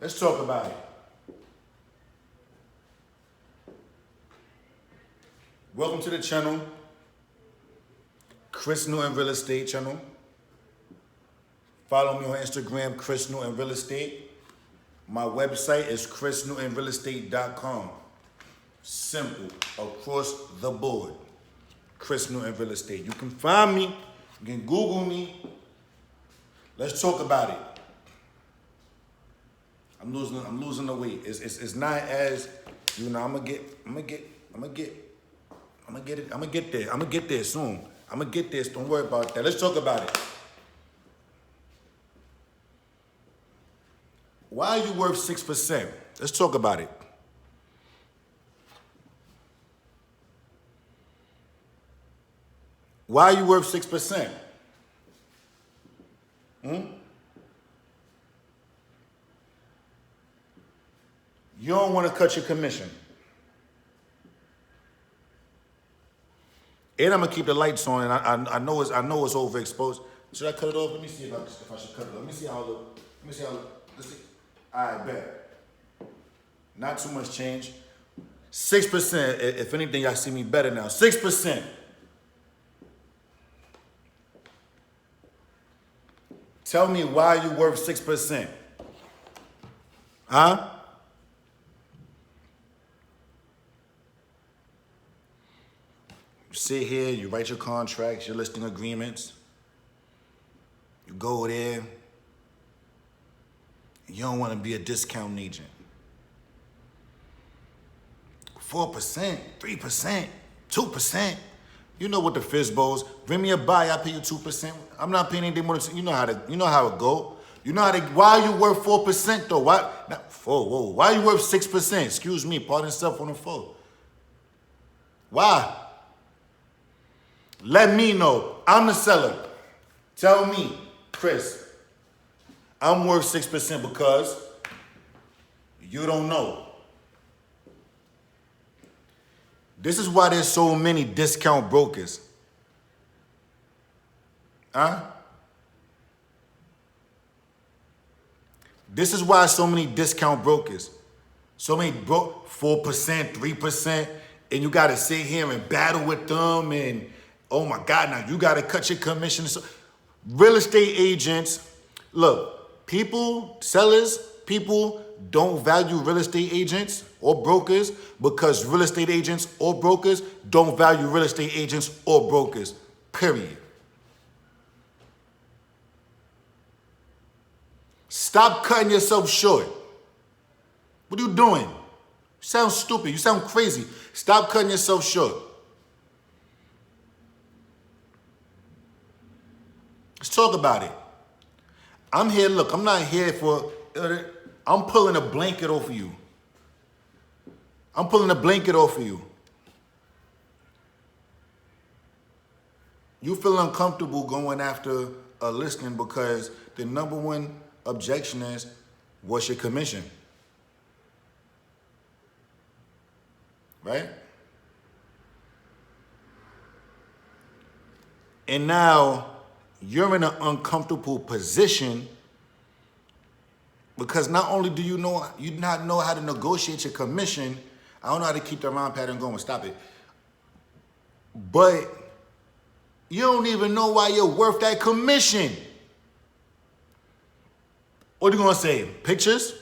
Let's talk about it. Welcome to the channel, Chris Newton Real Estate channel. Follow me on Instagram, Chris Newton Real Estate. My website is chrisnewtonrealestate.com. Simple, across the board. Chris Newton Real Estate. You can find me, you can Google me. Let's talk about it. I'm losing the weight. It's not as, you know, I'm gonna get there soon. I'm gonna get there. Don't worry about that. Let's talk about it. Why are you worth 6%? Let's talk about it. Why are you worth 6%? You don't want to cut your commission. And I'm gonna keep the lights on, and I know it's overexposed. Should I cut it off? Let me see if I should cut it off. Let me see how it look. Let's see. All right, bet. Not too much change. 6%. If anything, y'all see me better now. 6%. Tell me why you worth 6%. Huh? You sit here, you write your contracts, your listing agreements. You go there. You don't want to be a discount agent. 4%, 3%, 2%. You know what the fizzbos. Bring me a buy, I pay you 2%. I'm not paying anything more than, you know how it go. You know why are you worth 4% though? Why are you worth 6%? Excuse me, pardon yourself on the phone. Why? Let me know. I'm the seller. Tell me, Chris, I'm worth 6% because you don't know. This is why there's so many discount brokers. Huh? This is why so many discount brokers. So many 4%, 3%, and you gotta sit here and battle with them, and oh my God, now you gotta cut your commission. So, real estate agents, look, people don't value real estate agents or brokers because real estate agents or brokers don't value real estate agents or brokers, period. Stop cutting yourself short. What are you doing? You sound stupid. You sound crazy. Stop cutting yourself short. Let's talk about it. I'm here, look, I'm not here for, I'm pulling a blanket off of you. I'm pulling a blanket off of you. You feel uncomfortable going after a listing because the number one objection is, what's your commission? Right? And now you're in an uncomfortable position because not only do you not know how to negotiate your commission, I don't know how to keep the round pattern going, stop it, but you don't even know why you're worth that commission. What are you gonna say? Pictures?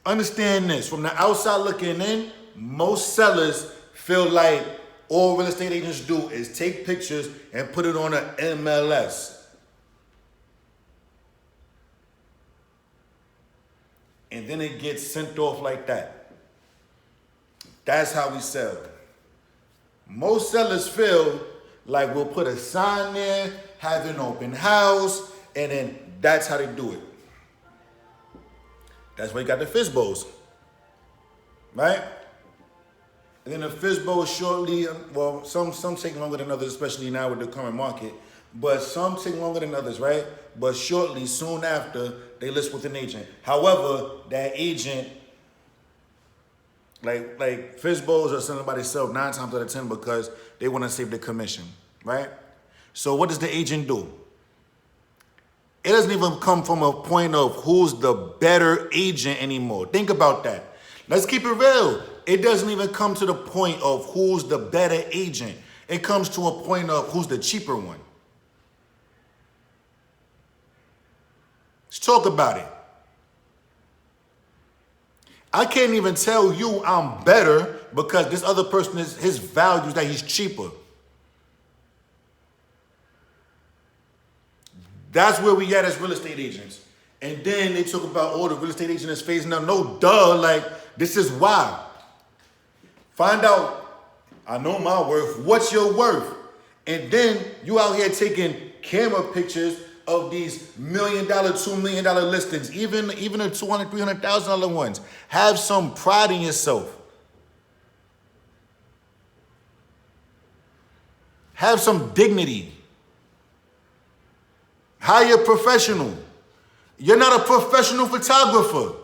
Understand this, from the outside looking in, most sellers feel like all real estate agents do is take pictures and put it on an MLS. And then it gets sent off like that. That's how we sell. Most sellers feel like we'll put a sign there, have an open house, and then that's how they do it. That's why you got the fizzbos, right? And then the fizzbos shortly, well, some take longer than others, especially now with the current market, but some take longer than others, right? But shortly, soon after, they list with an agent. However, that agent, like fizzbos are selling by themselves 9 times out of 10 because they want to save the commission, right? So what does the agent do? it doesn't even come from a point of who's the better agent anymore. Think about that. Let's keep it real. It doesn't even come to the point of who's the better agent. It comes to a point of who's the cheaper one. Let's talk about it. I can't even tell you I'm better because this other person is his value is that he's cheaper. That's where we at as real estate agents. And then they talk about, oh, the real estate agent is phasing out. No, duh, like, this is why. Find out, I know my worth, what's your worth? And then you out here taking camera pictures of these $1 million, $2 million listings, even the $200,000, $300,000 ones. Have some pride in yourself. Have some dignity. Hire a professional. You're not a professional photographer.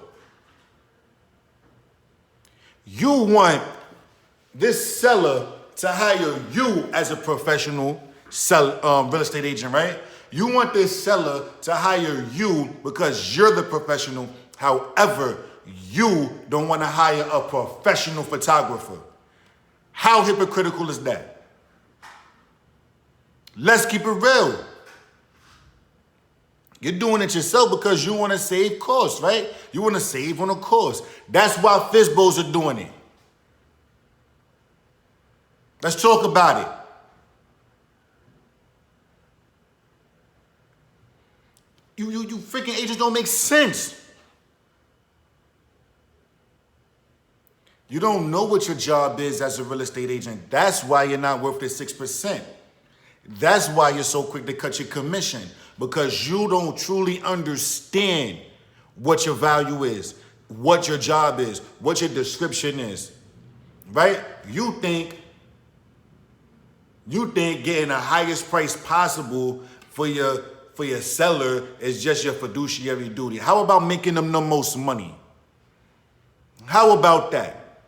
You want this seller to hire you as a professional real estate agent, right? You want this seller to hire you because you're the professional. However, you don't want to hire a professional photographer. How hypocritical is that? Let's keep it real. You're doing it yourself because you want to save costs, right? You want to save on a cost. That's why Fizbos are doing it. Let's talk about it. You freaking agents don't make sense. You don't know what your job is as a real estate agent. That's why you're not worth the 6%. That's why you're so quick to cut your commission, because you don't truly understand what your value is, what your job is, what your description is, right? You think getting the highest price possible for your seller is just your fiduciary duty. How about making them the most money? How about that?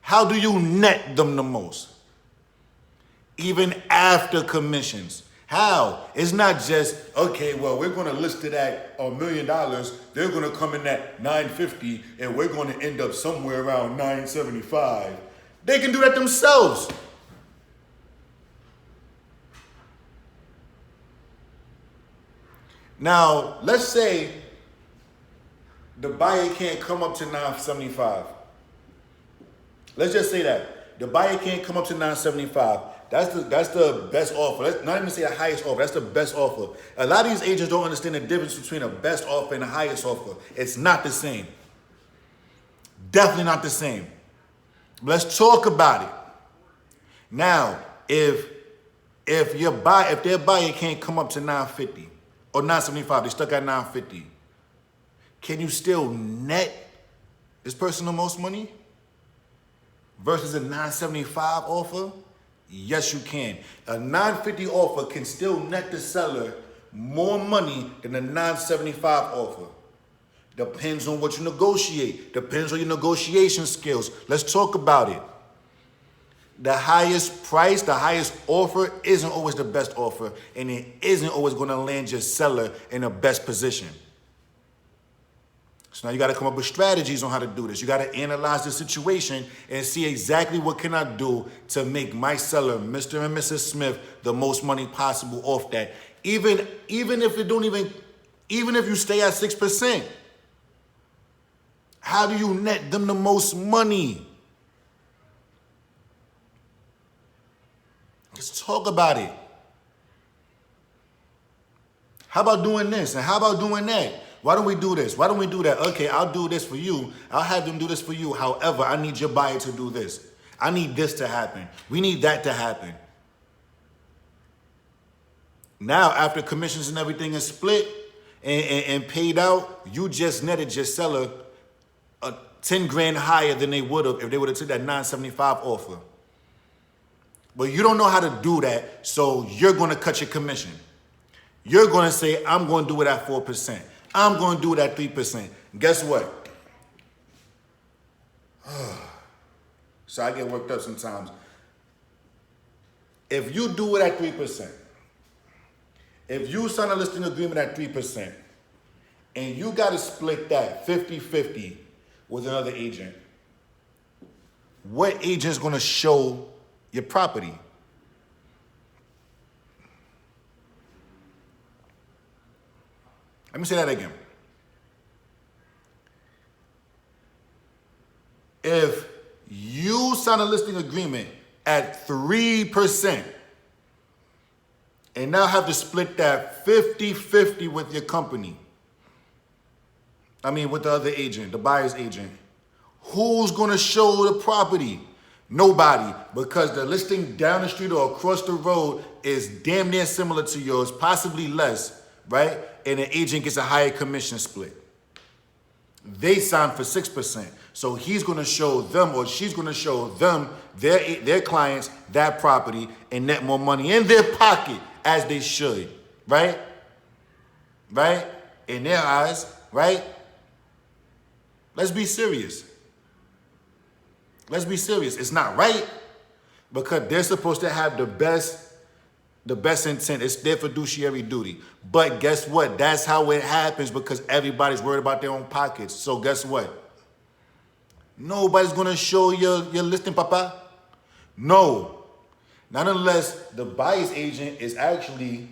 How do you net them the most? Even after commissions. How? It's not just, okay, well, we're going to list it at $1 million. They're going to come in at $950, and we're going to end up somewhere around $975. They can do that themselves. Now, let's say the buyer can't come up to $975. Let's just say that. The buyer can't come up to $975. That's the best offer. Let's not even say the highest offer. That's the best offer. A lot of these agents don't understand the difference between a best offer and the highest offer. It's not the same. Definitely not the same. Let's talk about it. Now, if their buyer can't come up to $950 or $975, they stuck at $950, can you still net this person the most money versus a $975 offer? Yes, you can. A $950 offer can still net the seller more money than a $975 offer. Depends on what you negotiate. Depends on your negotiation skills. Let's talk about it. The highest price, the highest offer isn't always the best offer, and it isn't always going to land your seller in the best position. So now you got to come up with strategies on how to do this. You got to analyze the situation and see exactly what can I do to make my seller, Mr. and Mrs. Smith, the most money possible off that. Even if you stay at 6%, how do you net them the most money? Let's talk about it. How about doing this? And how about doing that? Why don't we do this? Why don't we do that? Okay, I'll do this for you. I'll have them do this for you. However, I need your buyer to do this. I need this to happen. We need that to happen. Now, after commissions and everything is split and paid out, you just netted your seller 10 grand higher than they would have if they would have took that $975 offer. But you don't know how to do that, so you're going to cut your commission. You're going to say, I'm going to do it at 4%. I'm going to do it at 3%. Guess what? So I get worked up sometimes. If you do it at 3%, If you sign a listing agreement at 3% and you got to split that 50-50 with another agent, what agent's going to show your property? Let me say that again. If you sign a listing agreement at 3% and now have to split that 50-50 with your company, with the other agent, the buyer's agent, who's gonna show the property? Nobody, because the listing down the street or across the road is damn near similar to yours, possibly less, right? And the agent gets a higher commission split. They signed for 6%. So he's gonna show them, or she's gonna show them, their clients, that property, and net more money in their pocket, as they should, right? Right? In their eyes, right? Let's be serious. Let's be serious. It's not right, because they're supposed to have the best intent. It's their fiduciary duty. But guess what? That's how it happens, because everybody's worried about their own pockets. So guess what? Nobody's gonna show your listing, papa. No. Not unless the buyer's agent is actually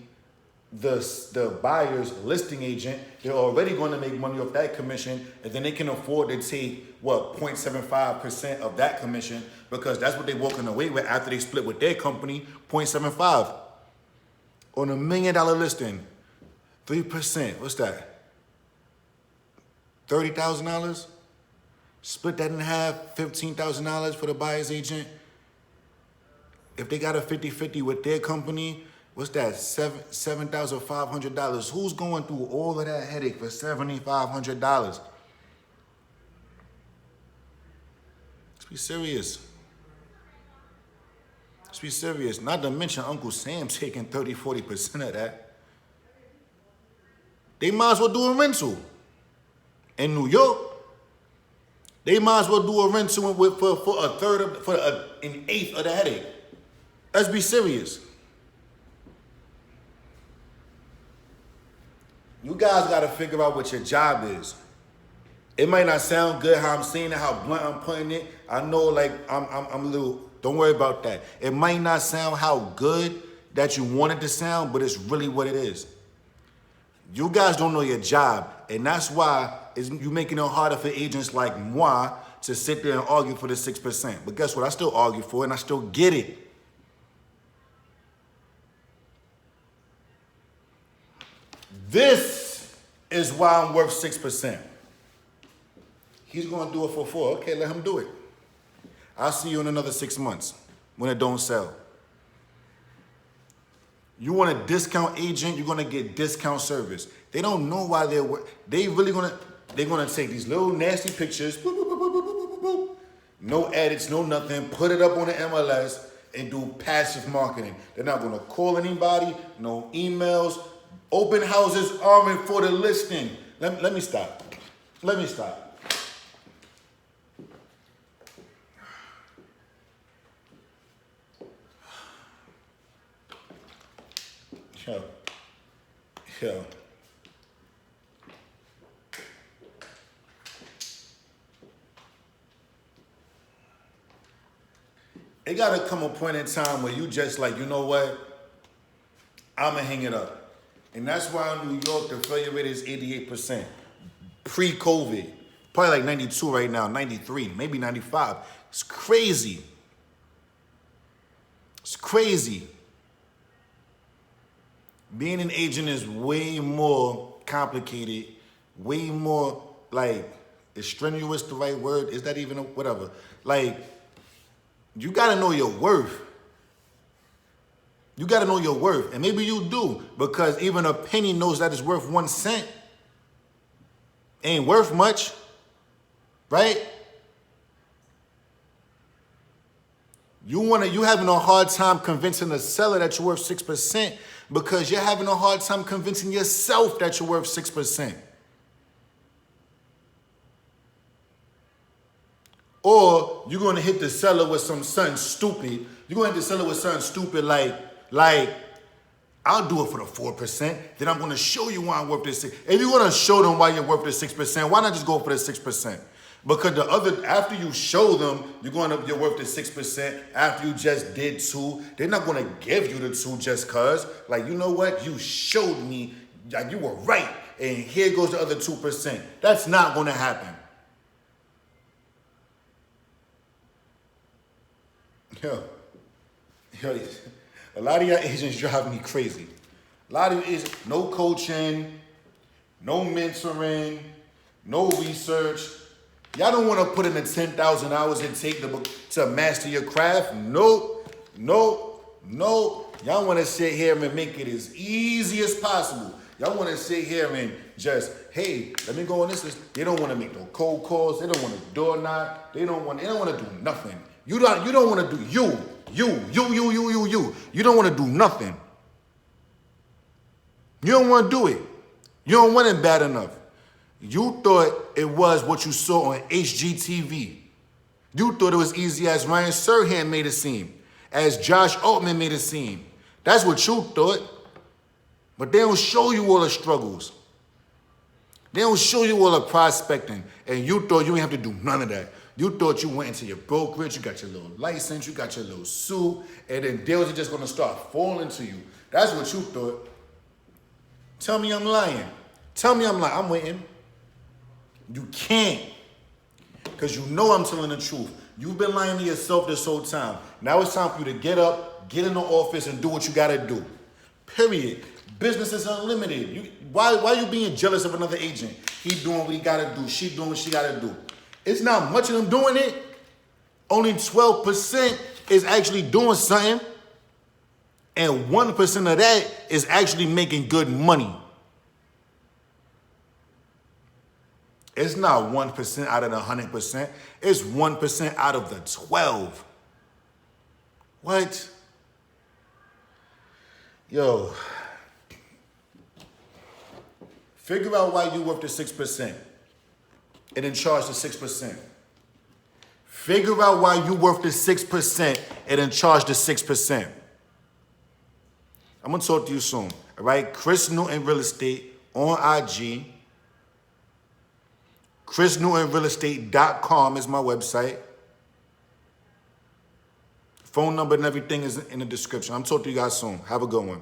the buyer's listing agent. They're already going to make money off that commission, and then they can afford to take 0.75% of that commission, because that's what they're walking away with after they split with their company, 0.75. On $1 million listing, 3%, what's that? $30,000? Split that in half, $15,000 for the buyer's agent. If they got a 50-50 with their company, what's that, $7,500? Who's going through all of that headache for $7,500? Let's be serious. Let's be serious. Not to mention Uncle Sam taking 30-40% of that. They might as well do a rental. In New York, they might as well do a rental for an eighth of the headache. Let's be serious. You guys got to figure out what your job is. It might not sound good how I'm saying it, how blunt I'm putting it. I know, I'm a little, don't worry about that. It might not sound how good that you want it to sound, but it's really what it is. You guys don't know your job, and that's why you're making it harder for agents like moi to sit there and argue for the 6%. But guess what? I still argue for it, and I still get it. This is why I'm worth 6%. He's going to do it for 4. Okay, let him do it. I'll see you in another 6 months when it don't sell. You want a discount agent, you're going to get discount service. They don't know why they're going to take these little nasty pictures, boop, boop, boop, boop, boop, boop, boop, no edits, no nothing, put it up on the MLS and do passive marketing. They're not going to call anybody, no emails. Open houses aren't for the listing. Let me stop. Let me stop. Yo. It gotta come a point in time where you just like, you know what? I'ma hang it up. And that's why in New York, the failure rate is 88%. Pre-COVID. Probably like 92 right now, 93, maybe 95. It's crazy. It's crazy. Being an agent is way more complicated, way more is strenuous the right word? Is that even whatever? You gotta know your worth. You gotta know your worth. And maybe you do, because even a penny knows that it's worth 1 cent. Ain't worth much, right? You having a hard time convincing the seller that you're worth 6%, because you're having a hard time convincing yourself that you're worth 6%. Or you're going to hit the seller with something stupid. You're going to hit the seller with something stupid like I'll do it for the 4%. Then I'm gonna show you why I'm worth this 6%. If you're gonna show them why you're worth the 6%, why not just go for the 6%? Because the other, after you show them you're worth the 6%, after you just did 2, they're not gonna give you the 2 just cause. Like, you know what? You showed me, like, you were right, and here goes the other 2%. That's not gonna happen. Yo, a lot of y'all agents drive me crazy. A lot of you agents, no coaching, no mentoring, no research. Y'all don't want to put in the 10,000 hours it take to master your craft. Nope. Y'all want to sit here and make it as easy as possible. Y'all want to sit here and just, hey, let me go on this list. They don't want to make no cold calls. They don't want to door knock. They don't want to do nothing. You don't want to do you. You don't want to do nothing. You don't want to do it. You don't want it bad enough. You thought it was what you saw on HGTV. You thought it was easy as Ryan Serhant made it seem, as Josh Altman made it seem. That's what you thought. But they don't show you all the struggles. They don't show you all the prospecting. And you thought you didn't have to do none of that. You thought you went into your brokerage, you got your little license, you got your little suit, and then deals are just gonna start falling to you. That's what you thought. Tell me I'm lying. Tell me I'm lying. I'm waiting. You can't. Because you know I'm telling the truth. You've been lying to yourself this whole time. Now it's time for you to get up, get in the office, and do what you gotta do. Period. Business is unlimited. Why you being jealous of another agent? He doing what he gotta do. She doing what she gotta do. It's not much of them doing it. Only 12% is actually doing something. And 1% of that is actually making good money. It's not 1% out of the 100%. It's 1% out of the 12. What? Yo. Figure out why you worth the 6%. And then charge the 6%. Figure out why you worth the 6% and then charge the 6%. I'm going to talk to you soon. All right? Chris Newton Real Estate on IG. ChrisNewtonRealEstate.com is my website. Phone number and everything is in the description. I'm talking to you guys soon. Have a good one.